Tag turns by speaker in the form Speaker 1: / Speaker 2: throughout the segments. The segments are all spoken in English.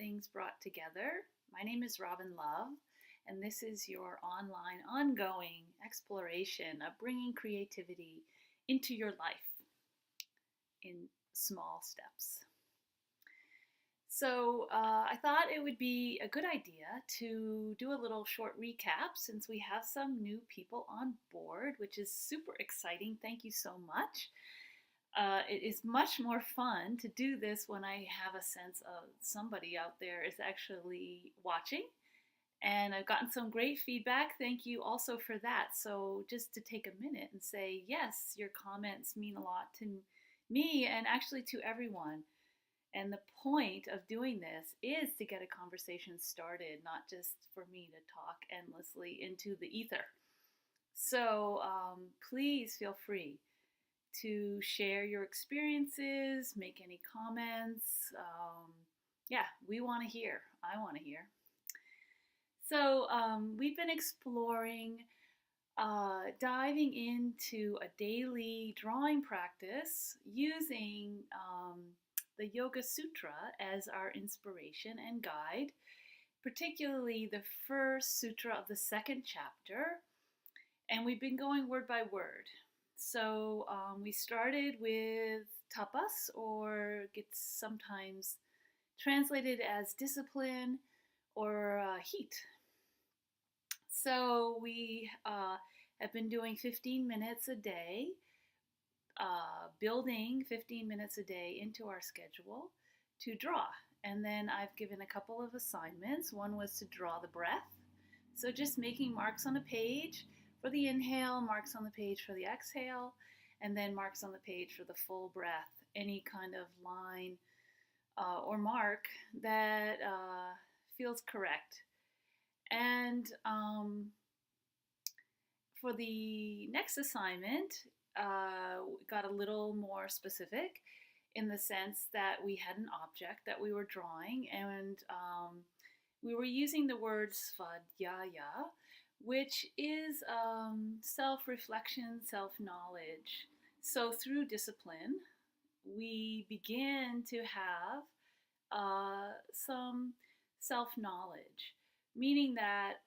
Speaker 1: things brought together. My name is Robin Love, and this is your online, ongoing exploration of bringing creativity into your life in small steps. I thought it would be a good idea to do a little short recap since we have some new people on board, which is super exciting. Thank you so much. It is much more fun to do this when I have a sense of somebody out there is actually watching. And I've gotten some great feedback. Thank you also for that. So just to take a minute and say, yes, your comments mean a lot to me and actually to everyone. And the point of doing this is to get a conversation started, not just for me to talk endlessly into the ether. Please feel free to share your experiences, make any comments. We want to hear. I want to hear. We've been exploring diving into a daily drawing practice using the Yoga Sutra as our inspiration and guide, particularly the first sutra of the second chapter. And we've been going word by word. We started with tapas, or gets sometimes translated as discipline or heat. So we have been doing 15 minutes a day, building 15 minutes a day into our schedule to draw. And then I've given a couple of assignments. One was to draw the breath. So just making marks on a page for the inhale, marks on the page for the exhale, and then marks on the page for the full breath. Any kind of line or mark that feels correct. And for the next assignment, we got a little more specific in the sense that we had an object that we were drawing, and we were using the word svādyāya, which is self-reflection, self-knowledge. So through discipline, we begin to have some self-knowledge, meaning that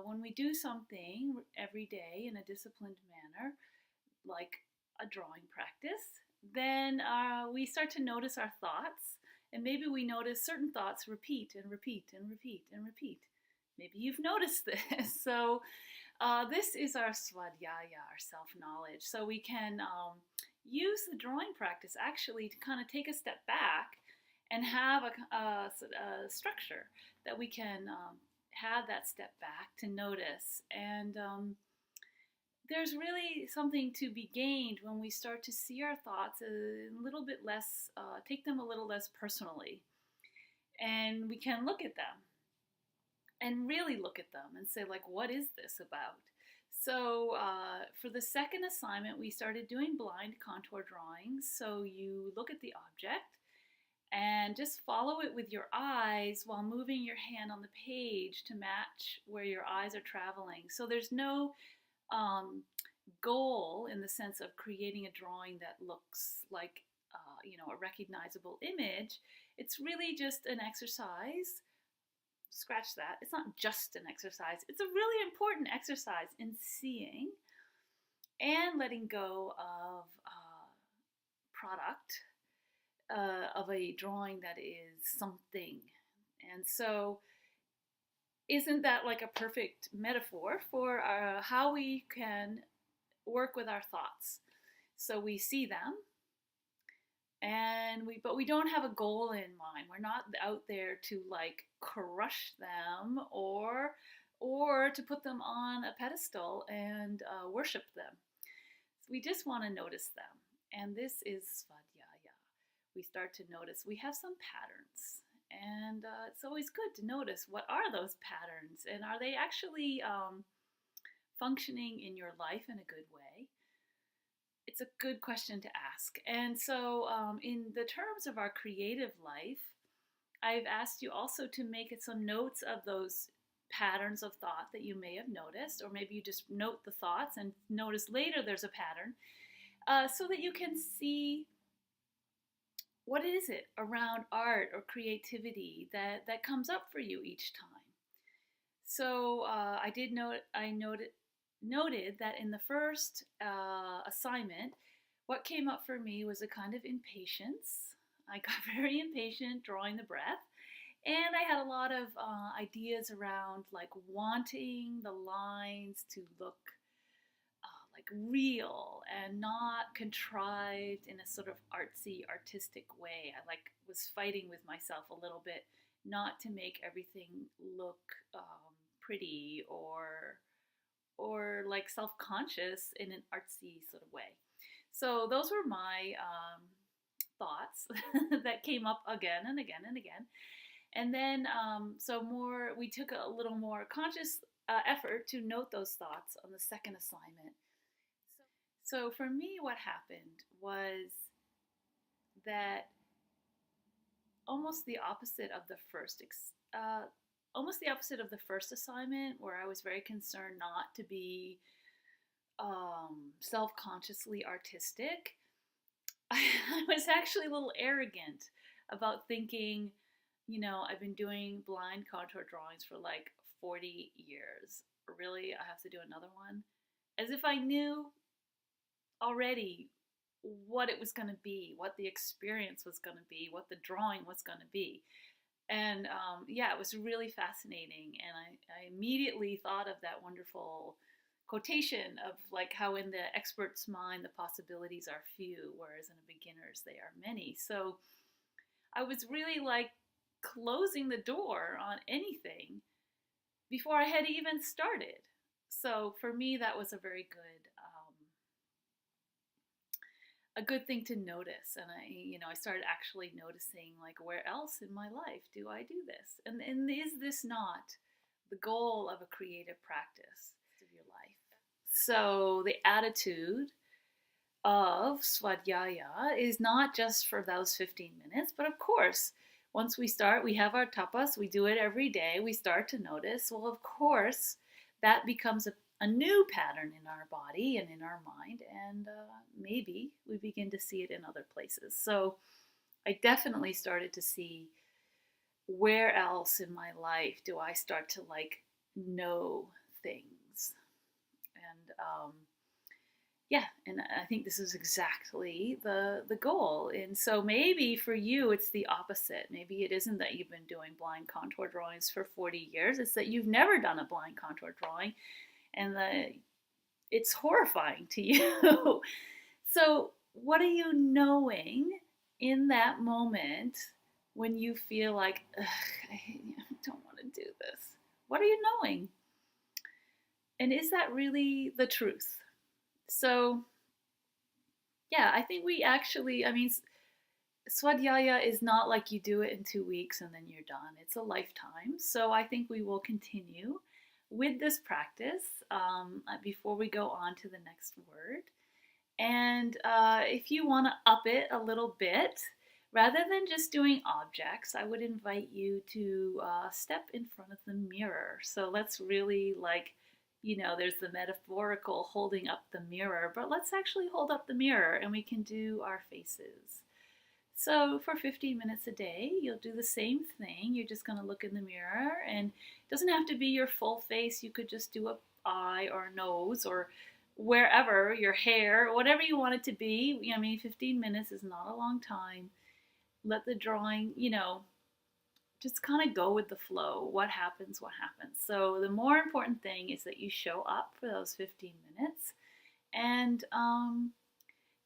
Speaker 1: when we do something every day in a disciplined manner, like a drawing practice, then we start to notice our thoughts, and maybe we notice certain thoughts repeat and repeat and repeat and repeat. Maybe you've noticed this. This is our svādyāya, our self-knowledge. So we can use the drawing practice actually to kind of take a step back and have a structure that we can have that step back to notice. And there's really something to be gained when we start to see our thoughts a little bit less, take them a little less personally. And we can look at them and really look at them and say, like, what is this about? So for the second assignment, we started doing blind contour drawings. So you look at the object and just follow it with your eyes while moving your hand on the page to match where your eyes are traveling. So there's no goal in the sense of creating a drawing that looks like a recognizable image. It's really just an exercise. Scratch that. It's not just an exercise. It's a really important exercise in seeing and letting go of product of a drawing that is something. And so isn't that like a perfect metaphor for how we can work with our thoughts? So we see them, but we don't have a goal in mind. We're not out there to like crush them or to put them on a pedestal and worship them. So we just want to notice them. And this is svādyāya. We start to notice we have some patterns. And it's always good to notice, what are those patterns? And are they actually functioning in your life in a good way? It's a good question to ask. And so in the terms of our creative life, I've asked you also to make some notes of those patterns of thought that you may have noticed, or maybe you just note the thoughts and notice later there's a pattern, so that you can see what is it around art or creativity that comes up for you each time? So I did note I noted that in the first assignment, what came up for me was a kind of impatience. I got very impatient drawing the breath, and I had a lot of ideas around like wanting the lines to look like real and not contrived in a sort of artsy, artistic way. I like was fighting with myself a little bit not to make everything look pretty or like self-conscious in an artsy sort of way. So those were my thoughts that came up again and again and again. And then, we took a little more conscious effort to note those thoughts on the second assignment. So for me, what happened was that almost the opposite of the almost the opposite of the first assignment, where I was very concerned not to be self-consciously artistic. I was actually a little arrogant about thinking, I've been doing blind contour drawings for like 40 years. Really, I have to do another one? As if I knew already what it was going to be, what the experience was going to be, what the drawing was going to be. And yeah, it was really fascinating. And I immediately thought of that wonderful quotation of like how in the expert's mind the possibilities are few, whereas in a beginner's they are many. So I was really like closing the door on anything before I had even started. So for me, that was a good thing to notice. And I started actually noticing like, where else in my life do I do this? And is this not the goal of a creative practice of your life? So the attitude of svādyāya is not just for those 15 minutes, but of course, once we start, we have our tapas, we do it every day, we start to notice, well, of course, that becomes a new pattern in our body and in our mind, and maybe we begin to see it in other places. So I definitely started to see, where else in my life do I start to like know things? And yeah, and I think this is exactly the goal. And so maybe for you, it's the opposite. Maybe it isn't that you've been doing blind contour drawings for 40 years. It's that you've never done a blind contour drawing, and it's horrifying to you. So what are you knowing in that moment when you feel like, I don't want to do this? What are you knowing? And is that really the truth? So, yeah, I think svādyāya is not like you do it in 2 weeks and then you're done. It's a lifetime. So I think we will continue with this practice before we go on to the next word. And if you want to up it a little bit, rather than just doing objects, I would invite you to step in front of the mirror. So let's really there's the metaphorical holding up the mirror, but let's actually hold up the mirror and we can do our faces. So for 15 minutes a day, you'll do the same thing. You're just going to look in the mirror, and it doesn't have to be your full face. You could just do an eye or a nose or wherever, your hair, whatever you want it to be. 15 minutes is not a long time. Let the drawing, just kind of go with the flow. What happens, what happens. So the more important thing is that you show up for those 15 minutes and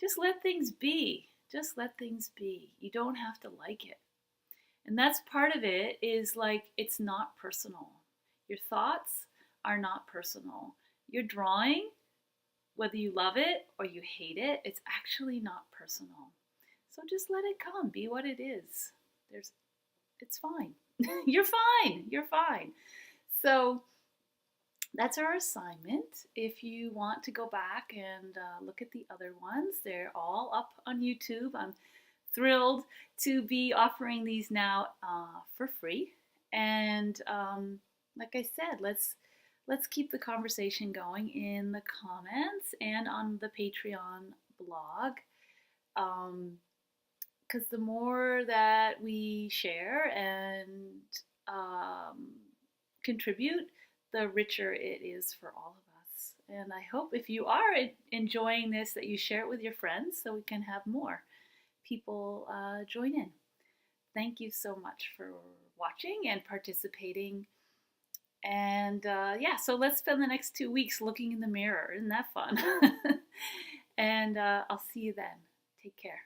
Speaker 1: just let things be. Just let things be. You don't have to like it. And that's part of it, is like, it's not personal. Your thoughts are not personal. Your drawing, whether you love it or you hate it, it's actually not personal. So just let it come. Be what it is. It's fine. You're fine. You're fine. So that's our assignment. If you want to go back and look at the other ones, they're all up on YouTube. I'm thrilled to be offering these now for free. And like I said, let's keep the conversation going in the comments and on the Patreon blog. because the more that we share and um, contribute, the richer it is for all of us. And I hope if you are enjoying this, that you share it with your friends so we can have more people join in. Thank you so much for watching and participating. And yeah, so let's spend the next 2 weeks looking in the mirror. Isn't that fun? And I'll see you then. Take care.